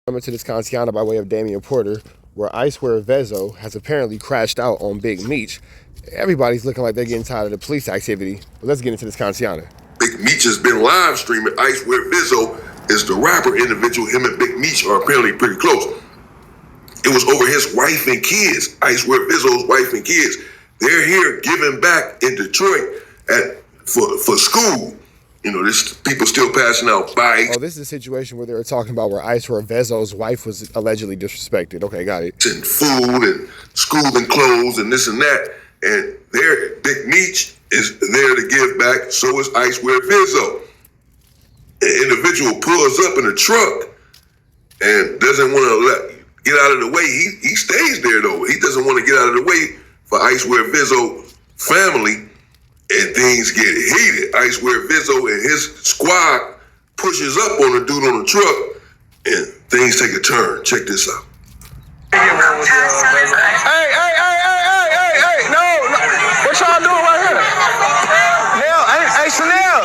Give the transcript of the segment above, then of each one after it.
Coming to this Canciana by way of Damian Porter, where Icewear Vezzo has apparently crashed out on Big Meech. Everybody's looking like they're getting tired of the police activity, but let's get into this Canciana. Big Meech has been live streaming. Icewear Vezzo is the rapper individual. Him and Big Meech are apparently pretty close. It was over his wife and kids, Icewear Vezzo's wife and kids. They're here giving back in Detroit for school. You know, there's people still passing out bikes. Oh, this is a situation where they were talking about where Icewear Vezzo's wife was allegedly disrespected. Okay, got it. And food and school and clothes and this and that. And there, Big Meech is there to give back. So is Icewear Vezzo. An individual pulls up in a truck and doesn't want to get out of the way. He stays there though. He doesn't want to get out of the way for Icewear Vezzo family. And things get heated. Icewear Vezzo and his squad pushes up on the dude on the truck, and things take a turn. Check this out. Hey, no. What y'all doing right here? Hey, Chanel.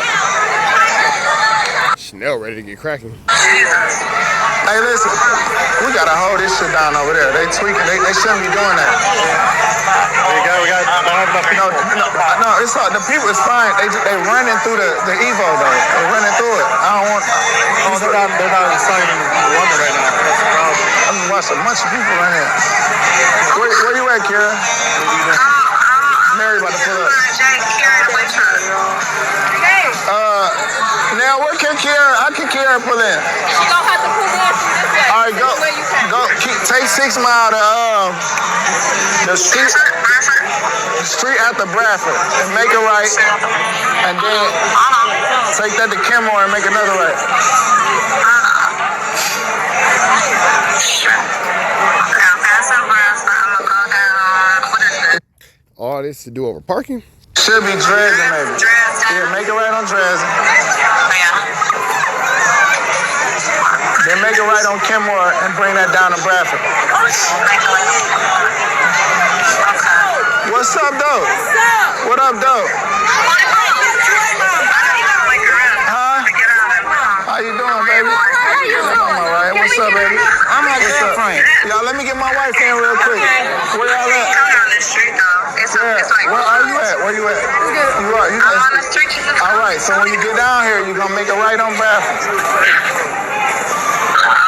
Chanel ready to get cracking. Hey, listen, we gotta hold this shit down over there. They tweaking. They shouldn't be doing that. There you go. We got no. It's hard. The people. It's fine. They running through the Evo though. They running through it. I don't want. They're not inciting wonder right now. That's the problem. I'm watching a bunch of people right here. Where you at, Kira? Mary about to pull up. Now where can Kira? How can Kira pull in? She gonna have to pull in from this way. All right, go. Take 6 Mile to the street after Bradford and make a right, and then take that to Kenmore and make another right. All this to do over parking? Should be Dresden, maybe. Yeah, make it right on Dresden. Then make it right on Kenmore and bring that down to Bradford. What's up, though? What up, though? Huh? How you doing, baby? I'm all right. What's up, baby? I'm my girlfriend. Y'all, let me get my wife in real quick. Where y'all at? Where are you at? Where you at? You are. I'm on the street. All right. So when you get down here, you're gonna make a right on Bradford.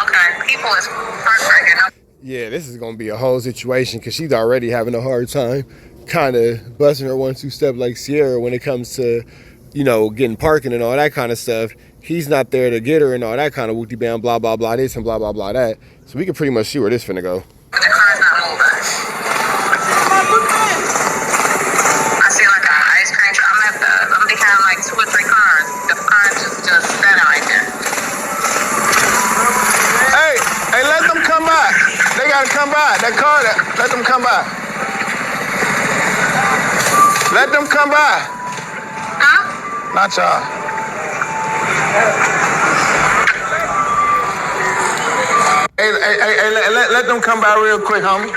Okay. People is heartbreaking. Yeah, this is gonna be a whole situation because she's already having a hard time kind of busting her 1-2 step like Sierra when it comes to, you know, getting parking and all that kind of stuff. He's not there to get her and all that kind of whoopty bam, blah blah blah this and blah blah blah that. So we can pretty much see where this finna go. The car's not moving. I see like an ice cream truck. I'm behind like 2 or 3 cars. The car just standing right there. Hey, let them come by. They gotta come by. That car, let them come by. Let them come by. Huh? Not y'all. Hey, let them come by real quick, homie.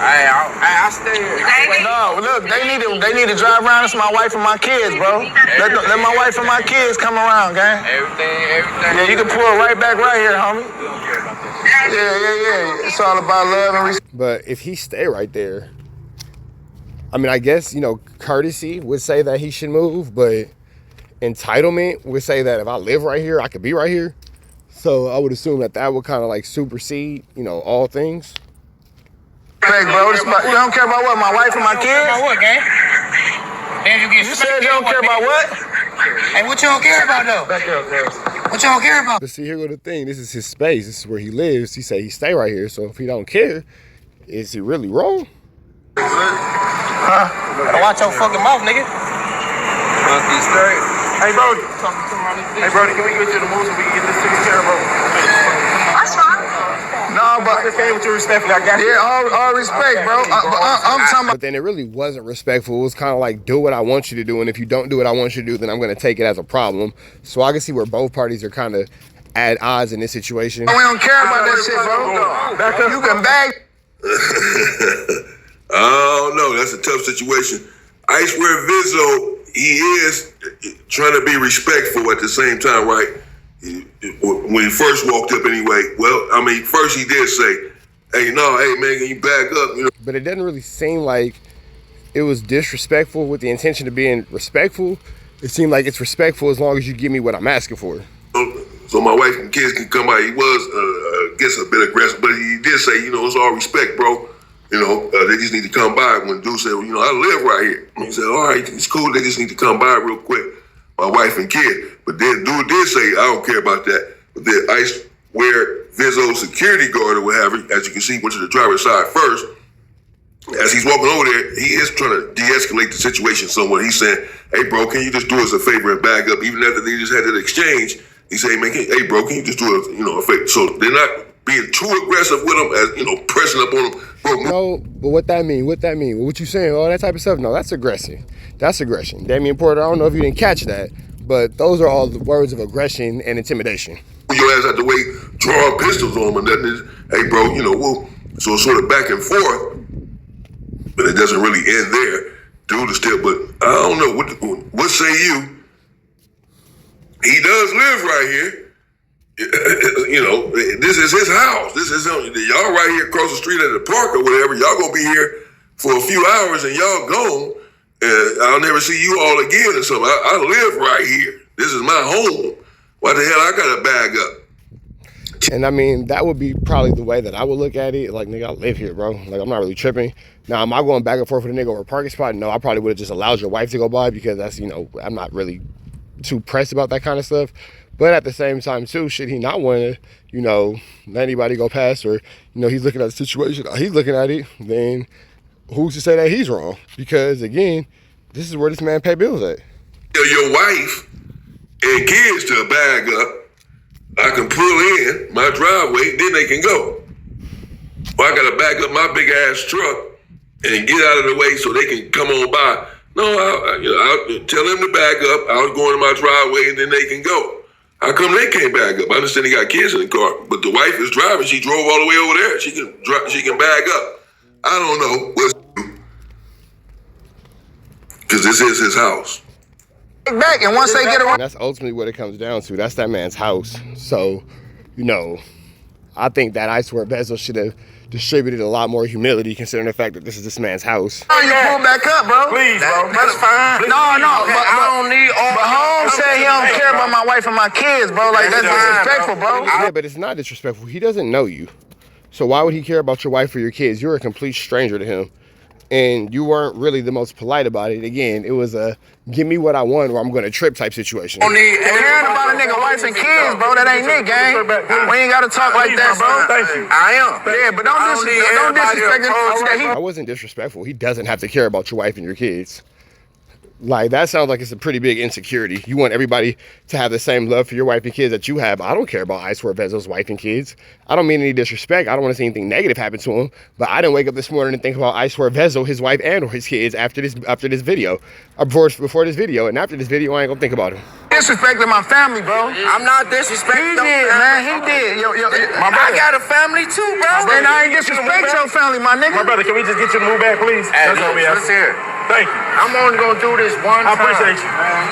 I stay here. No, look, they need to drive around. It's my wife and my kids, bro. Let my wife and my kids come around, gang. Everything. Yeah, you can pull right back right here, homie. Yeah. It's all about love and respect. But if he stay right there, I mean, I guess, you know, courtesy would say that he should move, but entitlement would say that if I live right here, I could be right here. So I would assume that would kind of like supersede, you know, all things. Hey, bro, you don't care about what? My wife and my kids? About what, gang? You said you don't care about what? Hey, what you don't care about, though? Back up, What you don't care about? But see, here go the thing. This is his space. This is where he lives. He say he stay right here. So if he don't care, is he really wrong? Huh? Watch your fucking mouth, nigga. Hey, Brody. Hey, Brody, can we get to the moves so we can get this taken care of, bro? That's fine. No, but I just came with you respectfully. I got you. Yeah, all respect, bro. I'm talking about. But then it really wasn't respectful. It was kind of like, do what I want you to do. And if you don't do what I want you to do, then I'm going to take it as a problem. So I can see where both parties are kind of at odds in this situation. We don't care about that shit, bro. Back up. You can bag. Oh, no, that's a tough situation. Icewear Vezzo, he is trying to be respectful at the same time, right? when he first walked up anyway, well, I mean, first he did say, hey, no, hey, man, can you back up? You know? But it doesn't really seem like it was disrespectful with the intention of being respectful. It seemed like it's respectful as long as you give me what I'm asking for. So my wife and kids can come by. He was, I guess, a bit aggressive, but he did say, you know, it's all respect, bro. You know, they just need to come by. When dude said, well, you know, I live right here. And he said, all right, it's cool. They just need to come by real quick, my wife and kid. But then dude did say, I don't care about that. But then Icewear Vezzo security guard or whatever, as you can see, went to the driver's side first. As he's walking over there, he is trying to de-escalate the situation somewhat. He's saying, hey, bro, can you just do us a favor and back up? Even after they just had that exchange, he said, man, hey, bro, can you just do a favor? So they're not being too aggressive with him, as, you know, pressing up on him. Bro, no, but what that mean? What that mean? What you saying? All that type of stuff? No, that's aggression. That's aggression. Damian Porter, I don't know if you didn't catch that, but those are all the words of aggression and intimidation. Your ass had to wait, draw pistols on him, and that is, hey, bro, you know, well, so it's sort of back and forth. But it doesn't really end there. Dude is still, but I don't know, what say you? He does live right here. You know, this is his house. This is him. Y'all right here across the street at the park or whatever. Y'all gonna be here for a few hours and y'all gone. And I'll never see you all again or something. I live right here. This is my home. Why the hell I gotta bag up? And I mean, that would be probably the way that I would look at it. Like, nigga, I live here, bro. Like, I'm not really tripping. Now, am I going back and forth with a nigga over a parking spot? No, I probably would have just allowed your wife to go by because that's, you know, I'm not really too pressed about that kind of stuff. But at the same time, too, should he not want to, you know, let anybody go past, or, you know, he's looking at the situation, he's looking at it, then who's to say that he's wrong? Because, again, this is where this man pay bills at. Your wife and kids to bag up. I can pull in my driveway, then they can go. Or I gotta back up my big ass truck and get out of the way so they can come on by. No, I'll tell them to back up. I'll go into my driveway and then they can go. How come they can't back up? I understand they got kids in the car, but the wife is driving. She drove all the way over there. She can back up. I don't know what's because this is his house. Back, and once they get around, And that's ultimately what it comes down to. That's that man's house. So, you know, I think that Icewear Vezzo should have distributed a lot more humility considering the fact that this is this man's house. you pull back up, bro. Please, bro. That's fine. No, but I don't need all. But Holmes said he don't care about my wife and my kids, bro. Like, that's disrespectful, bro. Yeah, but it's not disrespectful. He doesn't know you. So why would he care about your wife or your kids? You're a complete stranger to him. And you weren't really the most polite about it. Again, it was a give me what I want or I'm going to trip type situation. Don't need Caring about a nigga wife and kids, bro. That ain't me, gang. We ain't gotta talk like that, bro. Thank you. I am. Yeah, but don't disrespect him. I wasn't disrespectful. He doesn't have to care about your wife and your kids. Like, that sounds like it's a pretty big insecurity. You want everybody to have the same love for your wife and kids that you have. I don't care about Icewear Vezzo's wife and kids. I don't mean any disrespect. I don't want to see anything negative happen to him. But I didn't wake up this morning and think about Icewear Vezzo, his wife, and or his kids after this video. Before this video. And after this video, I ain't gonna think about him. Disrespecting my family, bro. I'm not disrespecting. He did, man. He did. I got a family too, bro. Then I ain't disrespect your family, my nigga. My brother, can we just get you to move back, please? Hey, That's what we listen here. Thank you. I'm only gonna do this one I time. appreciate you.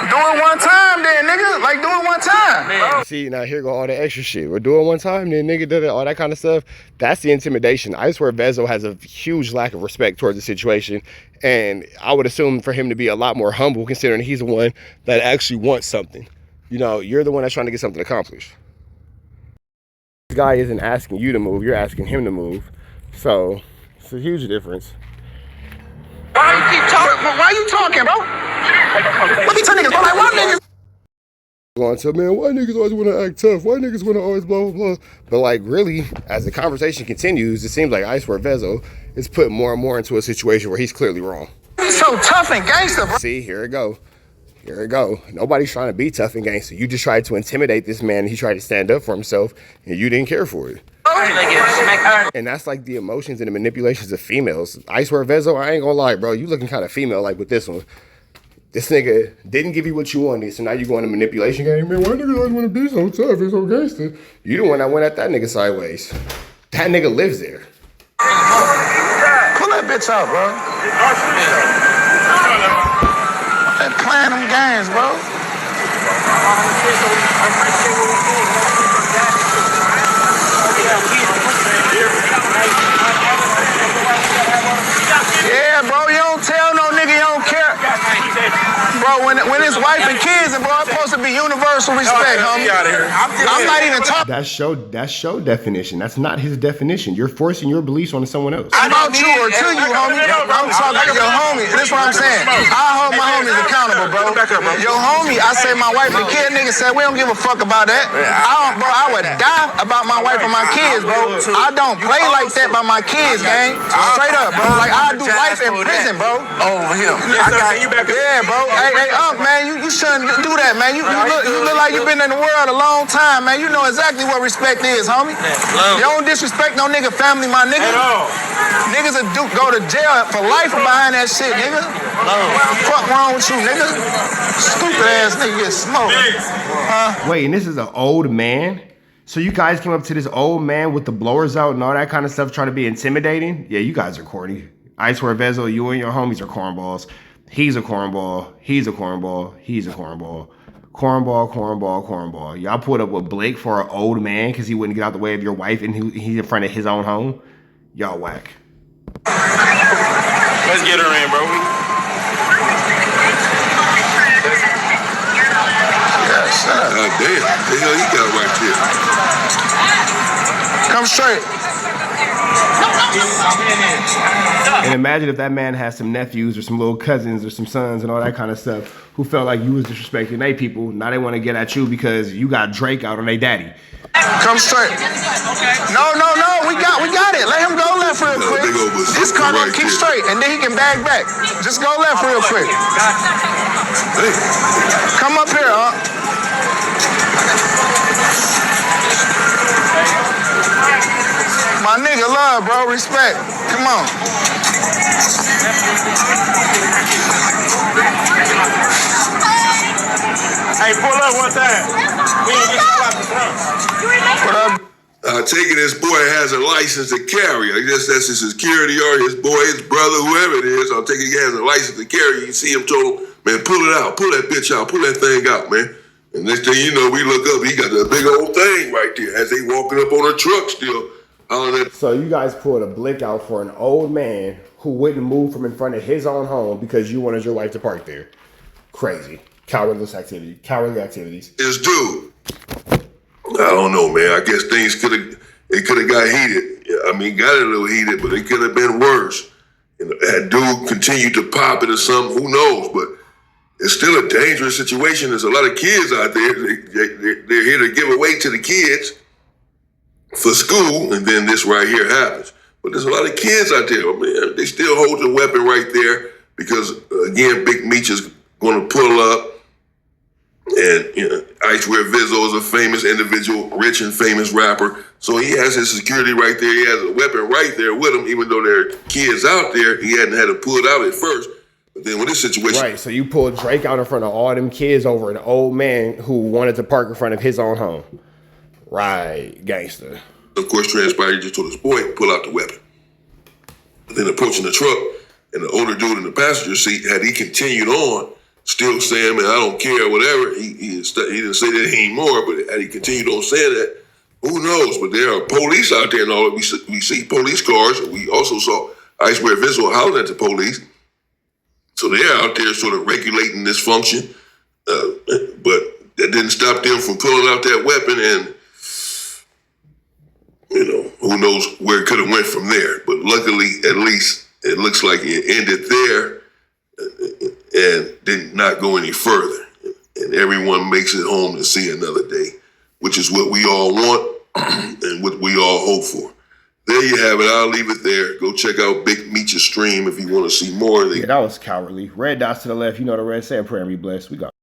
Do it one time, then, nigga. Like, do it one time. See, now here go all the extra shit. We're doing one time, then nigga did it, all that kind of stuff. That's the intimidation. Icewear Vezzo has a huge lack of respect towards the situation. And I would assume for him to be a lot more humble considering he's the one that actually wants something. You know, you're the one that's trying to get something accomplished. This guy isn't asking you to move, you're asking him to move. So, it's a huge difference. Why you keep talking? Why you talking, bro? What these two niggas, bro? Like, what niggas? Going to, man, why niggas always want to act tough? Why niggas want to always blah, blah, blah? But, like, really, as the conversation continues, it seems like Icewear Vezzo is put more and more into a situation where he's clearly wrong. He's so tough and gangster, bro. See, here it go. Here it go. Nobody's trying to be tough and gangster. You just tried to intimidate this man, and he tried to stand up for himself, and you didn't care for it. And that's like the emotions and the manipulations of females. Icewear Vezzo, I ain't gonna lie, bro. You looking kind of female-like with this one. This nigga didn't give you what you wanted, so now you going to manipulation game. Man, why niggas always want to be so tough and so gangster? You the one that went at that nigga sideways. That nigga lives there. Pull that bitch out, bro. They playing them games, bro. Yeah, bro, you don't tell no nigga you don't care. Bro, when it's wife and kids, and bro, it's supposed to be universal respect, homie. I'm not even talking. That's show definition. That's not his definition. You're forcing your beliefs on someone else. About you or to you, homie. I'm talking to your homie. That's what I'm saying. I hold my homies accountable, bro. Your homie, I say my wife and kid, nigga said we don't give a fuck about that. I would die about my wife and my kids, bro. I don't play like that by my kids, gang. Straight up, bro. Like I do life in prison, bro. Over him. Yeah, bro. Hey, man, you shouldn't do that, man. You look like you've been in the world a long time, man. You know exactly what respect is, homie. You don't disrespect no nigga family, my nigga. Niggas will go to jail for life behind that shit, nigga. Fuck wrong with you, nigga? Stupid ass nigga get smoked. Wait, and this is an old man? So you guys came up to this old man with the blowers out and all that kind of stuff trying to be intimidating? Yeah, you guys are corny. Icewear Vezzo, you and your homies are cornballs. He's a cornball. He's a cornball. He's a cornball. Cornball, cornball, cornball. Y'all pulled up with Blake for an old man because he wouldn't get out the way of your wife and he's in front of his own home. Y'all whack. Let's get her in, bro. God damn, the hell he got right there? Come straight. And imagine if that man has some nephews or some little cousins or some sons and all that kind of stuff who felt like you was disrespecting they people. Now they want to get at you because you got Drake out on their daddy. Come straight. No. We got it. Let him go left real quick. This car gonna keep straight, and then he can bag back. Just go left real quick. Hey. Come up here, huh? My nigga love, bro. Respect. Come on. Hey, pull up one time. We ain't get you out the front. What up? I take it this boy has a license to carry. I guess that's his security or his boy, his brother, whoever it is. I'll take it he has a license to carry. You see him told, man, pull it out. Pull that bitch out. Pull that thing out, man. And next thing you know, we look up, he got that big old thing right there as they walking up on a truck still. So you guys pulled a blick out for an old man who wouldn't move from in front of his own home because you wanted your wife to park there. Crazy. Cowardly activities. This dude, I don't know, man. I guess things could have got heated. Yeah, I mean, got a little heated, but it could have been worse. You know, that dude continued to pop it or something. Who knows? But it's still a dangerous situation. There's a lot of kids out there. They're here to give away to the kids for school, and then this right here happens. But there's a lot of kids out there. I mean, they still hold the weapon right there because, again, Big Meech is going to pull up. And, you know, Icewear Vezzo is a famous individual, rich and famous rapper. So he has his security right there. He has a weapon right there with him, even though there are kids out there. He hadn't had to pull it out at first. But then with this situation... Right, so you pulled Drake out in front of all them kids over an old man who wanted to park in front of his own home. Right, gangster. Of course, transpired, he just told his boy, pull out the weapon. But then approaching the truck, and the older dude in the passenger seat, had he continued on, still saying, man, I don't care, whatever. He didn't say that anymore, but had he continued on saying that, who knows? But there are police out there and all. We see police cars. We also saw Icewear Vezzo hollering at the police. So they're out there sort of regulating this function. But that didn't stop them from pulling out that weapon, and, you know, who knows where it could have went from there. But luckily, at least, it looks like it ended there and did not go any further. And everyone makes it home to see another day, which is what we all want and what we all hope for. There you have it. I'll leave it there. Go check out Big Meech's stream if you want to see more. Yeah, that was cowardly. Red dots to the left. You know the red. Say a prayer and be blessed. We got